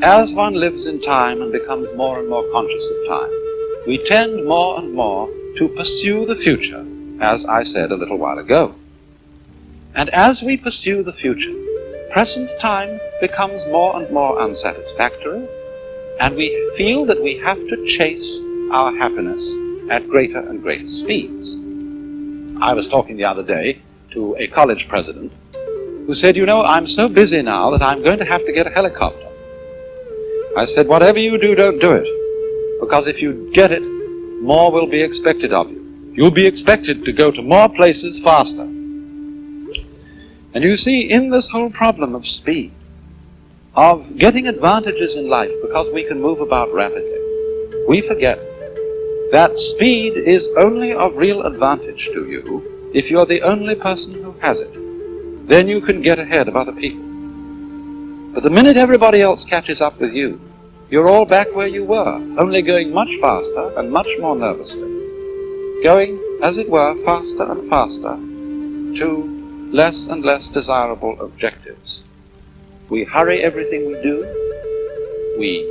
as one lives in time and becomes more and more conscious of time, we tend more and more to pursue the future, as I said a little while ago. And as we pursue the future, present time becomes more and more unsatisfactory, and we feel that we have to chase our happiness at greater and greater speeds. I was talking the other day to a college president who said, "You know, I'm so busy now that I'm going to have to get a helicopter." I said, "Whatever you do, don't do it, because if you get it, more will be expected of you. You'll be expected to go to more places faster." And you see, in this whole problem of speed, of getting advantages in life because we can move about rapidly, we forget that speed is only of real advantage to you if you're the only person who has it. Then you can get ahead of other people. But the minute everybody else catches up with you, you're all back where you were, only going much faster and much more nervously, going, as it were, faster and faster to less and less desirable objectives. We hurry everything we do. We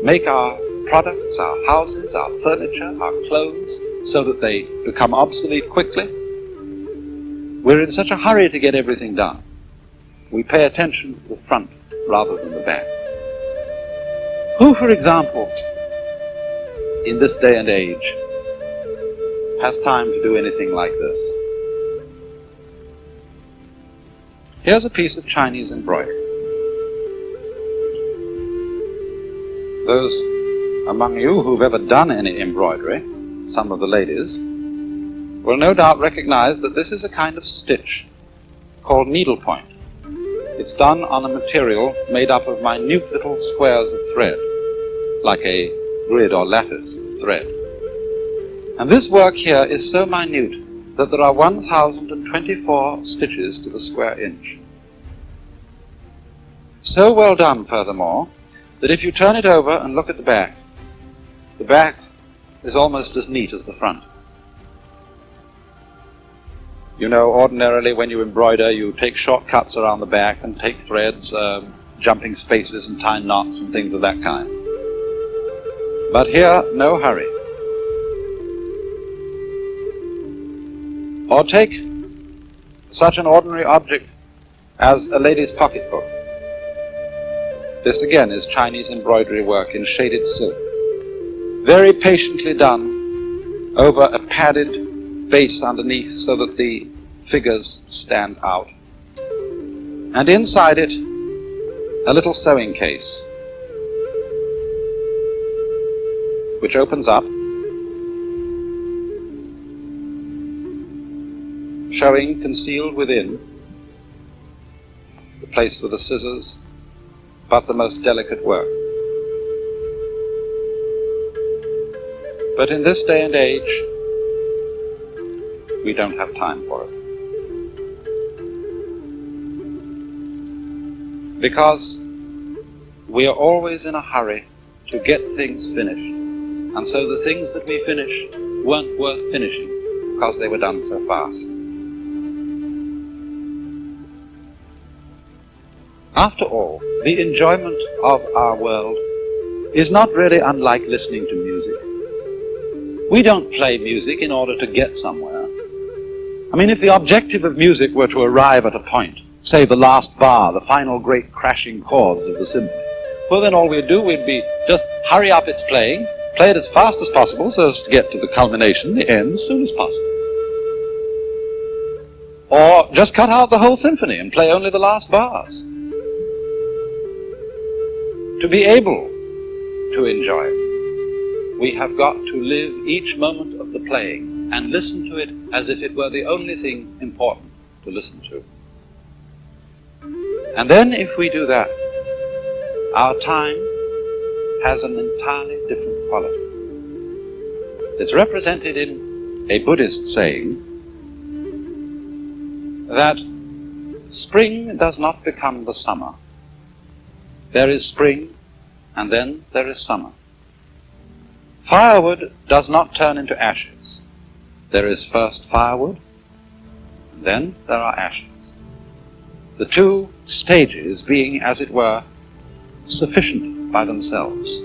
make our products, our houses, our furniture, our clothes, so that they become obsolete quickly. We're in such a hurry to get everything done. We pay attention to the front rather than the back. Who, for example, in this day and age, has time to do anything like this? Here's a piece of Chinese embroidery. Those among you who've ever done any embroidery, some of the ladies, will no doubt recognize that this is a kind of stitch called needlepoint. It's done on a material made up of minute little squares of thread, like a grid or lattice thread. And this work here is so minute that there are 1,024 stitches to the square inch. So well done, furthermore, that if you turn it over and look at the back is almost as neat as the front. You know, ordinarily when you embroider, you take shortcuts around the back and take threads, jumping spaces and tying knots and things of that kind. But here, no hurry. Or take such an ordinary object as a lady's pocketbook. This again is Chinese embroidery work in shaded silk, very patiently done over a padded base underneath so that the figures stand out. And inside it, a little sewing case, which opens up, showing concealed within the place for the scissors, but the most delicate work. But in this day and age, we don't have time for it. Because we are always in a hurry to get things finished, and so the things that we finish weren't worth finishing because they were done so fast. After all, the enjoyment of our world is not really unlike listening to music. We don't play music in order to get somewhere. I mean, if the objective of music were to arrive at a point, say the last bar, the final great crashing chords of the symphony, well then all we'd do, we'd be just hurry up its playing, play it as fast as possible so as to get to the culmination, the end, as soon as possible. Or just cut out the whole symphony and play only the last bars. To be able to enjoy it, we have got to live each moment of the playing and listen to it as if it were the only thing important to listen to. And then if we do that, our time has an entirely different quality. It's represented in a Buddhist saying that spring does not become the summer. There is spring, and then there is summer. Firewood does not turn into ashes. There is first firewood, and then there are ashes. The two stages being, as it were, sufficient by themselves.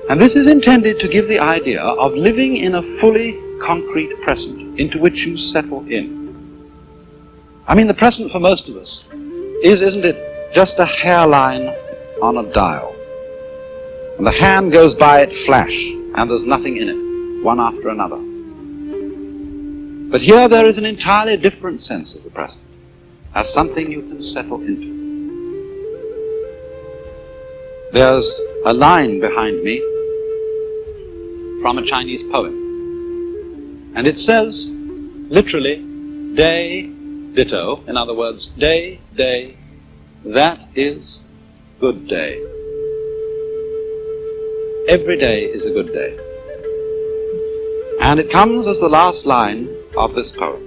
And this is intended to give the idea of living in a fully concrete present into which you settle in. I mean, the present for most of us is, isn't it, just a hairline on a dial. And the hand goes by it flash, and there's nothing in it, one after another. But here there is an entirely different sense of the present, as something you can settle into. There's a line behind me from a Chinese poem, and it says, literally, day, ditto, in other words, day, day, that is good day. Every day is a good day. And it comes as the last line of this poem.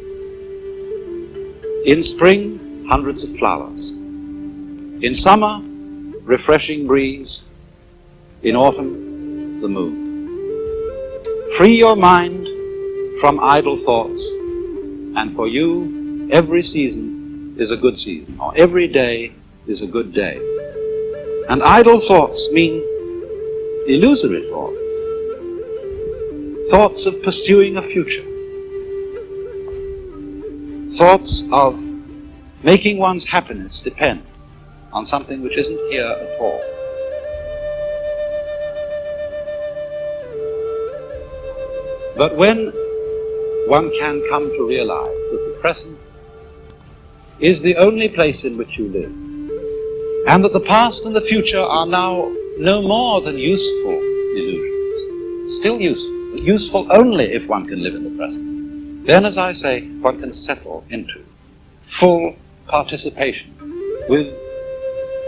In spring, hundreds of flowers. In summer, refreshing breeze. In autumn, the moon. Free your mind from idle thoughts, and for you, every season is a good season, or every day is a good day. And idle thoughts mean illusory thoughts, thoughts of pursuing a future, thoughts of making one's happiness depend on something which isn't here at all. But when one can come to realize that the present is the only place in which you live, and that the past and the future are now no more than useful illusions, still useful, but useful only if one can live in the present, then, as I say, one can settle into full participation with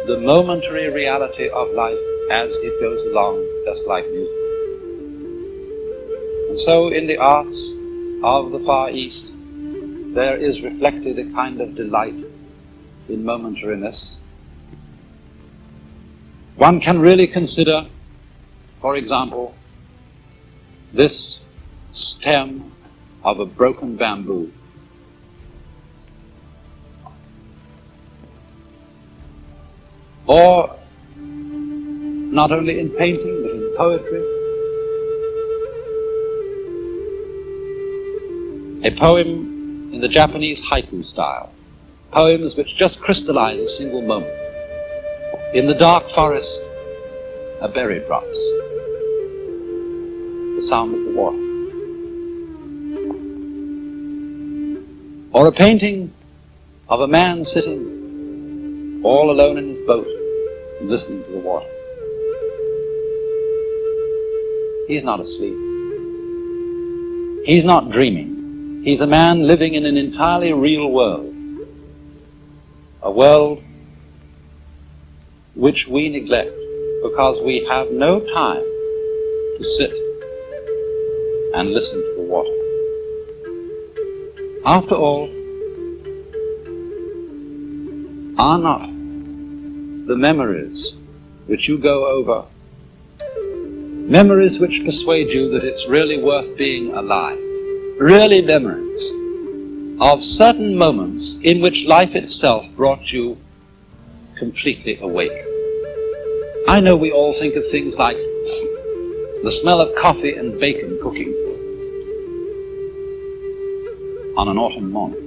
the momentary reality of life as it goes along, just like music. And so in the arts of the Far East, there is reflected a kind of delight in momentariness. One can really consider, for example, this stem of a broken bamboo. Or, not only in painting, but in poetry, a poem in the Japanese haiku style, poems which just crystallize a single moment. In the dark forest, a berry drops, the sound of the water. Or a painting of a man sitting all alone in his boat and listening to the water. He's not asleep. He's not dreaming. He's a man living in an entirely real world, a world which we neglect because we have no time to sit and listen to the water. After all, are not the memories which you go over memories which persuade you that it's really worth being alive, really memories of certain moments in which life itself brought you completely awake? I know we all think of things like the smell of coffee and bacon cooking on an autumn morning,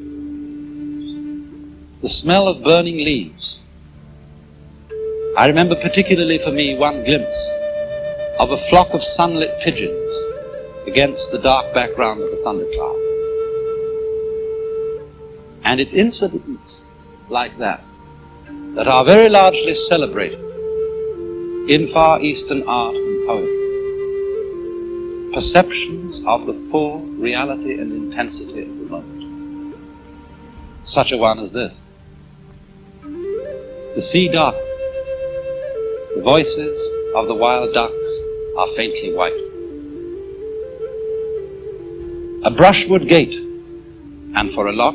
the smell of burning leaves. I remember particularly for me one glimpse of a flock of sunlit pigeons against the dark background of a thundercloud. And it's incidents like that that are very largely celebrated in Far Eastern art and poetry. Perceptions of the full reality and intensity of the moment. Such a one as this. The sea darkens. The voices of the wild ducks are faintly white. A brushwood gate, and for a lock,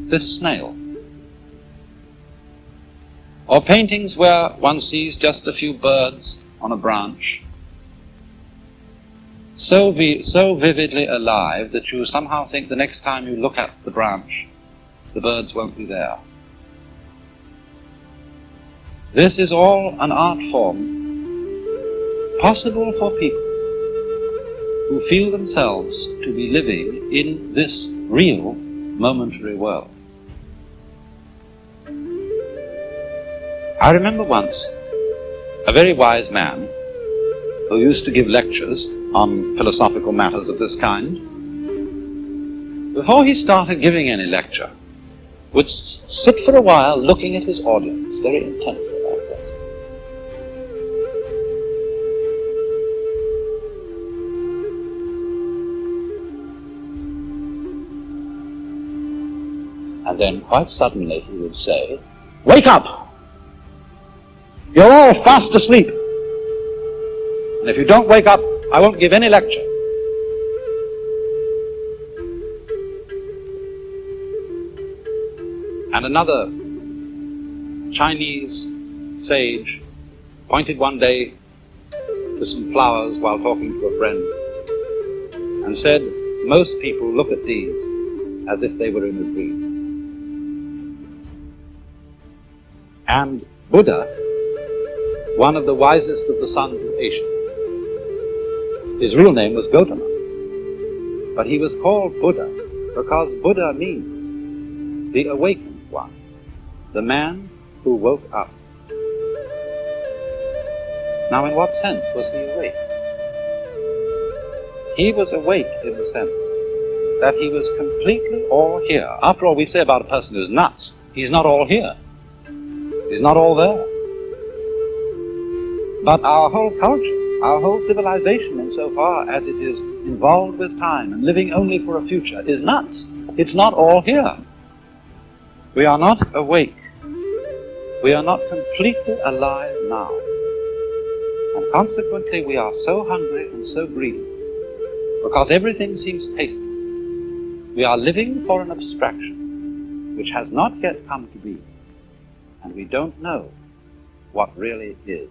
this snail. Or paintings where one sees just a few birds on a branch, so vividly alive that you somehow think the next time you look at the branch, the birds won't be there. This is all an art form possible for people who feel themselves to be living in this real momentary world. I remember once a very wise man who used to give lectures on philosophical matters of this kind. Before he started giving any lecture, would sit for a while looking at his audience very intently like this. And then quite suddenly he would say, "Wake up! You're all fast asleep. And if you don't wake up, I won't give any lecture." And another Chinese sage pointed one day to some flowers while talking to a friend and said, "Most people look at these as if they were in a dream." And Buddha, one of the wisest of the sons of Asia, his real name was Gautama, but he was called Buddha because Buddha means the awakened one, the man who woke up. Now, in what sense was he awake? He was awake in the sense that he was completely all here. After all, we say about a person who's nuts, he's not all here. He's not all there. But our whole culture, our whole civilization, insofar as it is involved with time and living only for a future, is nuts. It's not all here. We are not awake. We are not completely alive now. And consequently, we are so hungry and so greedy, because everything seems tasteless. We are living for an abstraction which has not yet come to be, and we don't know what really is.